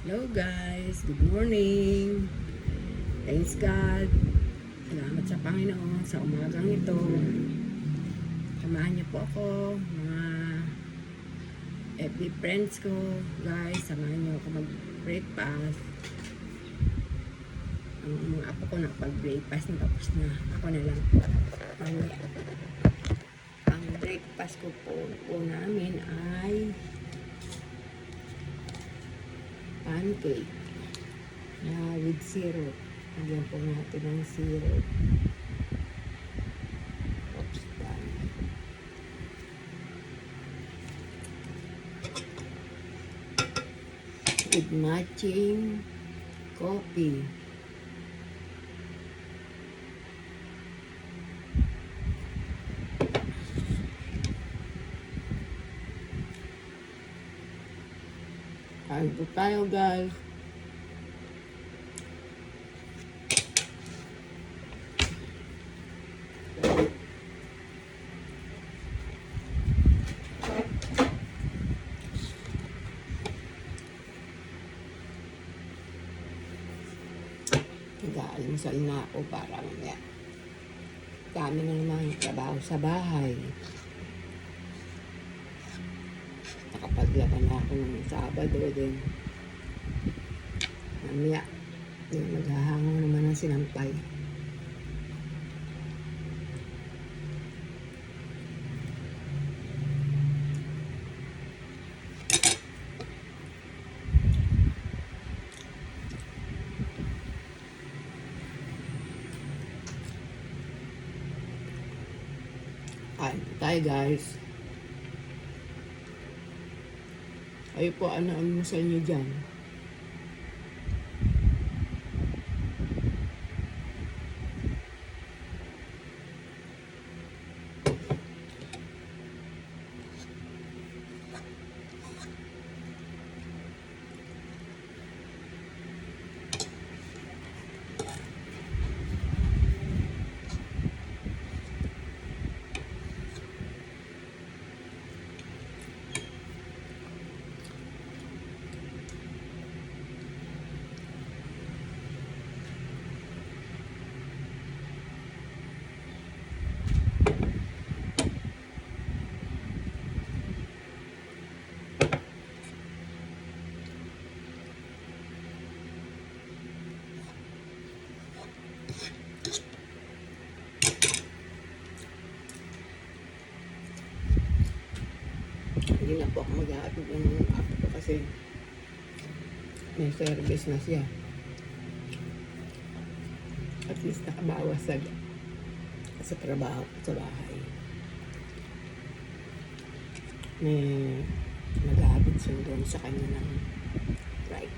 Hello guys, good morning. Thanks God. Salamat sa Panginoon sa umagang ito. Samahan niyo po ako, mga FB friends ko. Guys, samahan niyo ako mag-breakfast. Ang mga apo ko nakapag-breakfast na tapos na. Ako na lang. Ang breakfast ko po namin ay pancake na with syrup. Lagyan po natin ng syrup. Oops, dami. With matching coffee. Kain po tayo guys. Nag-aalmusal na ako para mamaya. Dami na naman trabaho sa bahay. Nakapaglaban na ako ng Sabado din. Mamaya, maghahangaw naman ng sinampay. Kain po tayo guys. Kayo po, ano ang almusal nyo dyan? Hindi na po ako mag-aatid ng apo ko kasi may service na siya. At least nakabawas sa trabaho sa bahay. May nag-aatid sundon sa kanya ng ride.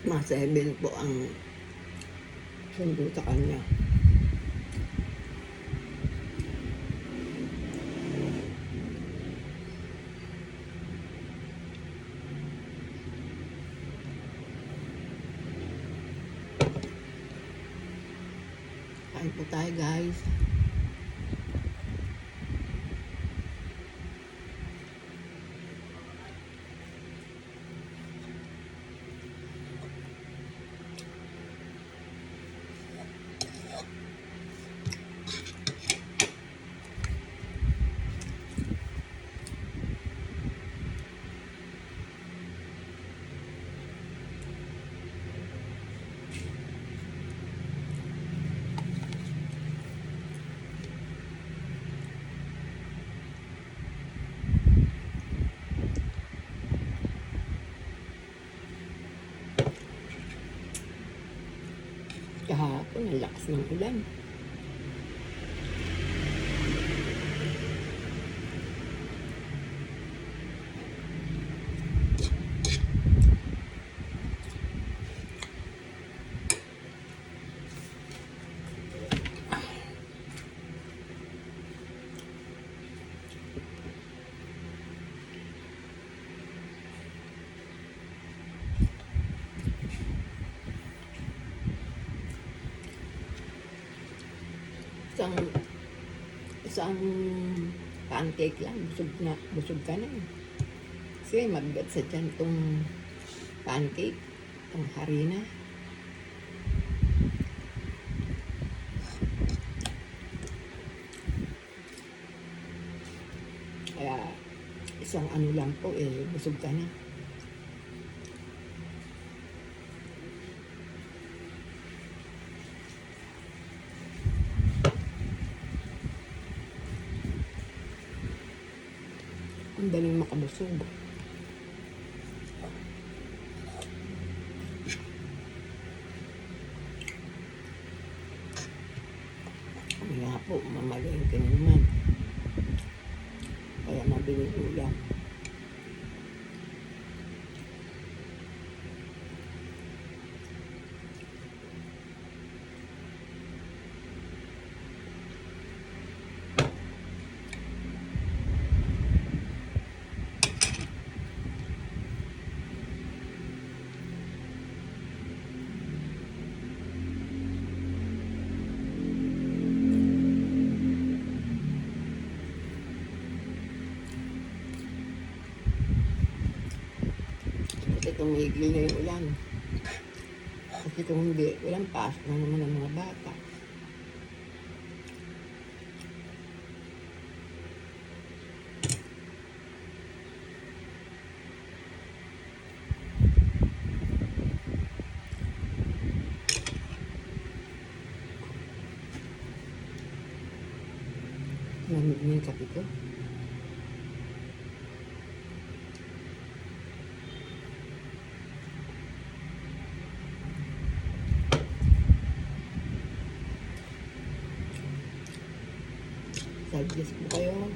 Mga 7 po ang sundo sa kanya. Kain po tayo guys. Kahapon, ang lakas ng ulan. Isang, isang pancake lang, busog ka na eh. Kasi mabigat sa tiyan itong pancake, itong harina. Kaya isang ano lang po eh, busog ka na. Ang daling makabusog. Kaya po, mamalengke naman. Kaya mabiling ulam. Kasi tumigil na yung ulan. Kasi kung hindi, walang pasok na naman ang mga bata. Lamig na yung kape ko. Suggest po kayo,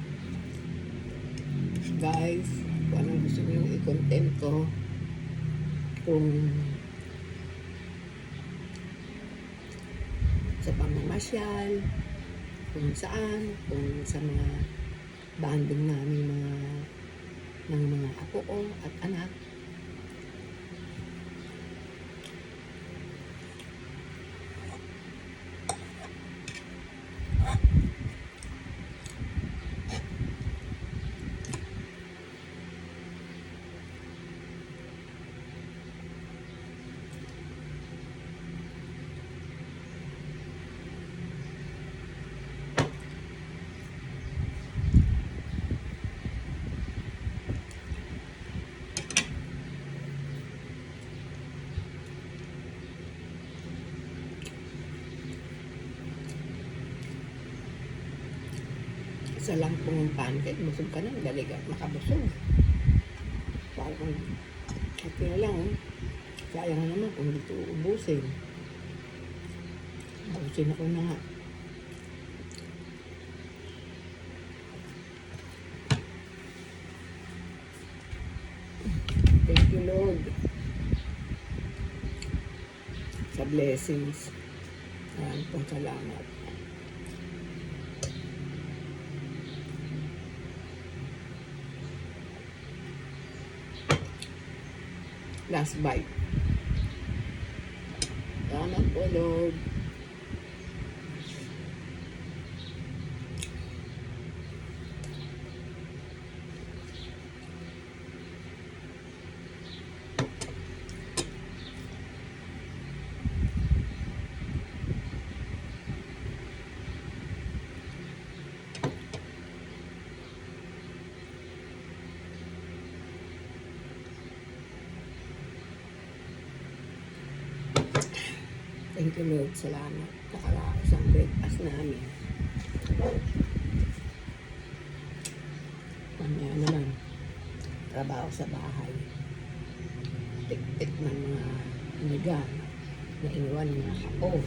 guys, kung anong gusto nyo i-content ko, kung sa pamamasyal, kung saan, kung sa mga banding namin ng mga apo ko at anak. Isa lang pong pancake, busog ka na, dali ka makabusog. Parang, okay na lang, eh. Sayang naman kung dito ubusin. Ubusin ako na nga. Thank you, Lord, sa blessings. Maraming pong salamat. Last bite. Salamat po, Lord. Thank you, Lord. Salamat. Nakaraos ang breakfast namin. Mamaya naman, trabaho sa bahay. Tik-tik ng mga niga na iniwan ng mga kapo.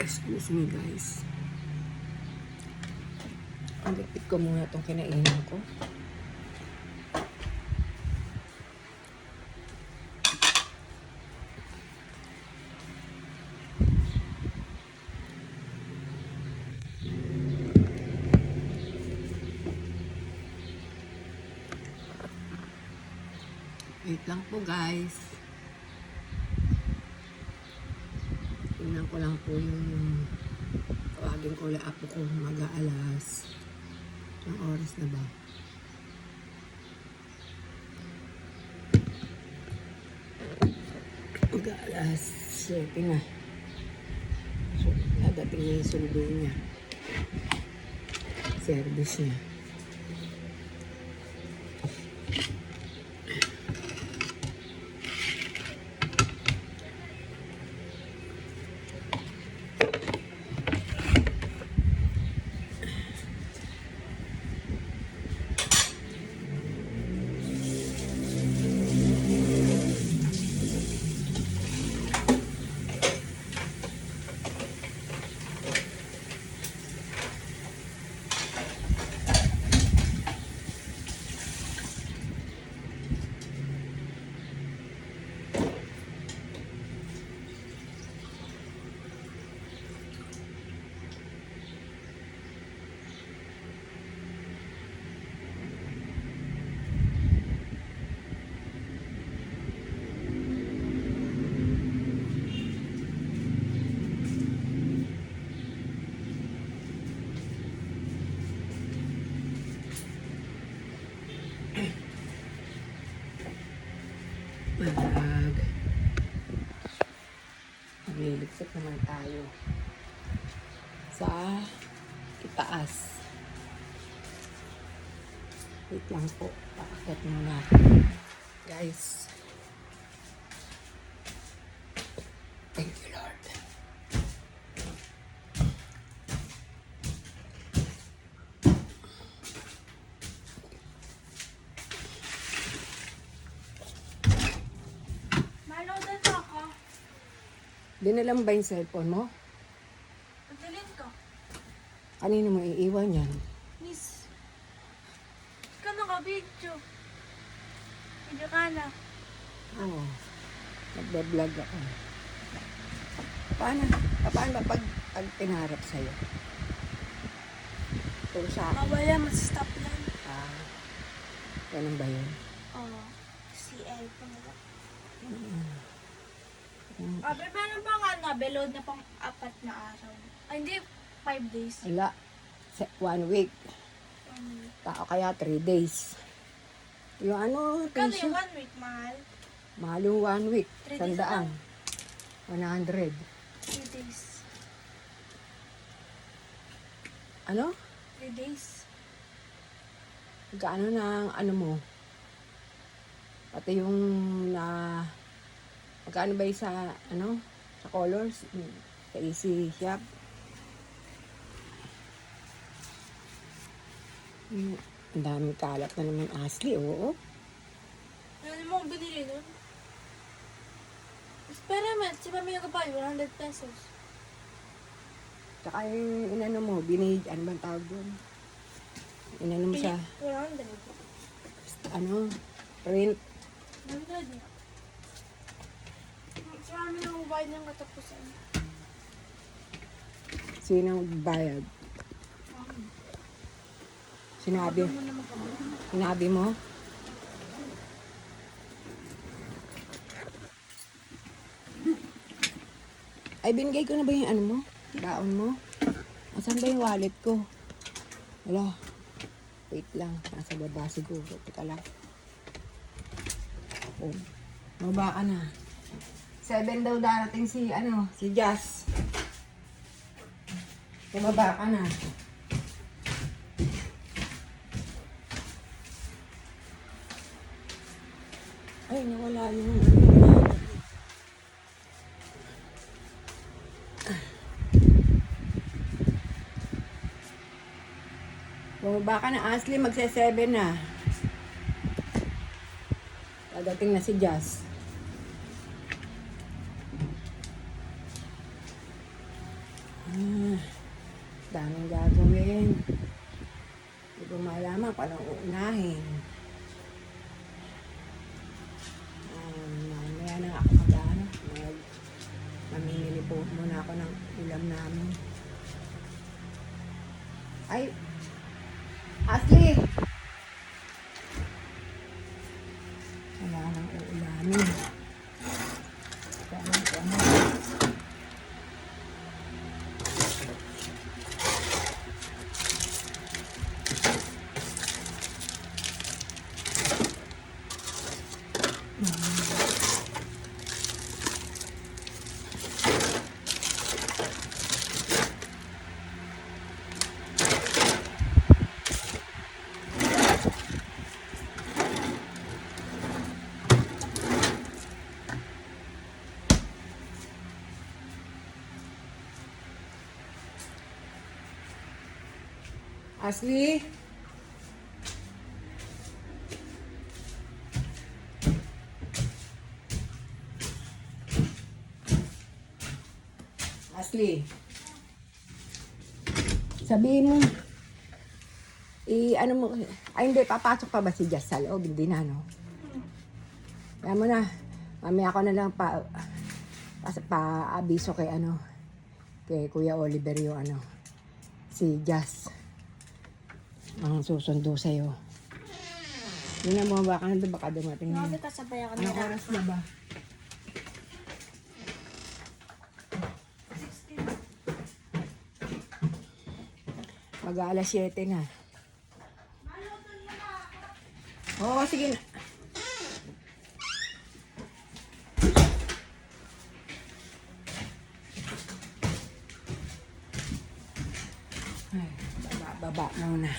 Excuse me, guys. Ang likpit ko muna itong kinainan ko. Wait lang po guys. Tingnan ko lang po yung tawagin ko ulit apo ko mag-aalas. Ang oras na ba? Mag-aalas 7 na. So, dadating na yung sundo niya. Service niya. Magliligpit naman tayo sa itaas. Wait lang po, pakakit muna ako. Guys, thank you Lord. Malodan na ako. Dinala mo ba yung cellphone mo? Pagdalin ko. Kanino mo iiwan yan? Miss. Ikaw naka-video. Video ka na. Oo. Nagbablog ako. Paano ba pag pinarap sa'yo? Puro sa akin. Mawala, mas-stop lang. Ah, ganun ba yun? Oo. CL pa nila. Abe, meron pa nga na, beload na pang 4 na araw. Ay, hindi, 5 days. Wala. 1 week. Tao kaya 3 days. Yung ano, Kano tissue. yung 1 week, mahal? Mahal yung 1 week. 3 days 100. 3 days. Ano? 3 days. Gaano ng ano mo? Pati yung na magkano ba yung sa ano? Sa colors? Sa Easy Shop? Ang daming kalat na naman, Ashley. Oo. Ano mo binili nun? Experiment, si Mami yung kapay, 100 pesos. Tsaka yung inano mo, ano bang tawag doon? Inano mo sa, 100. ano, print. 100 na. Si Mami yung bayad ng katapusan. Sinang bayad? Sinabi. Ano naman ka ba? Sinabi mo? Ay, binigay ko na ba yung ano mo? Baon mo? Asan ba yung wallet ko? Wala. Wait lang. Nasa baba siguro. Teka lang. Oh. Maba ka na. 7 daw darating si Jazz. Bumaba ka na. Ay, nawala yung bumaba ka na, Ashley. Magse-7 na. Dadating na si Jazz. Daming gagawin. Hindi ko malaman kung anong uunahin. Mamaya na ako mamimili po muna ako ng ulam namin. Ay! Ashley! Wala nang Ashley? Ashley? Sabihin mo, ano mo, ay hindi, papasok pa ba si Jess sa loob? Hindi na, no? Kaya mo na, mamaya ako na lang pa-abiso kay kay Kuya Oliver yung si Jess. Ang susundo sa'yo. Yun na mo, baka dumating na. Grabe kasabay ako Anong nila. oras na ba? Mag-aalas 7 na. Oo, sige na. Ay, baba muna.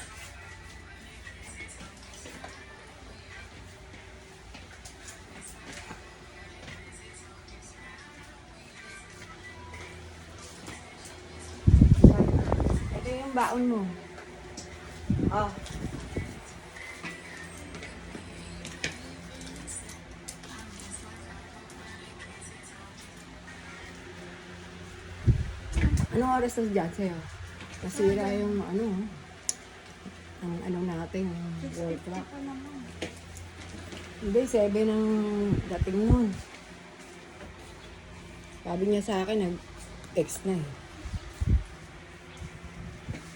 Ito yung baon mo. Oh. Anong oras na dyan sa'yo? Nasira yung ang natin, yung wall clock. Ako naman. Hindi, 7 ang dating nun. Sabi niya sa akin, nag-text na eh.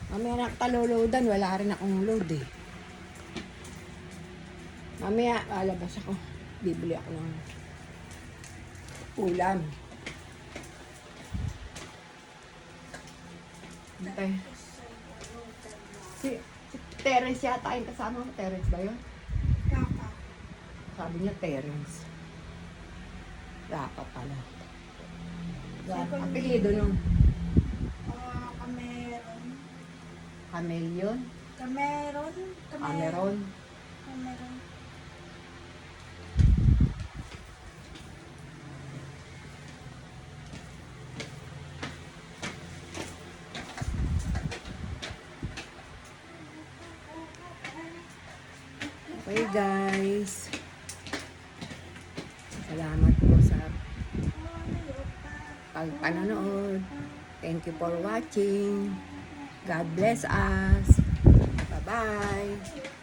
Mamaya nakapaloloadan, wala rin akong load eh. Mamaya, lalabas ako. Bibili ako ng ulam. Okay. Si Terence yata yung kasama mo. Terence ba yun? Kaka. Sabi niya Terence. Dapat pala. Apelido nung Cameron. Camelion. Cameron. Cameron. Cameron. Okay guys. Salamat po sa panonood. Thank you for watching. God bless us. Bye-bye.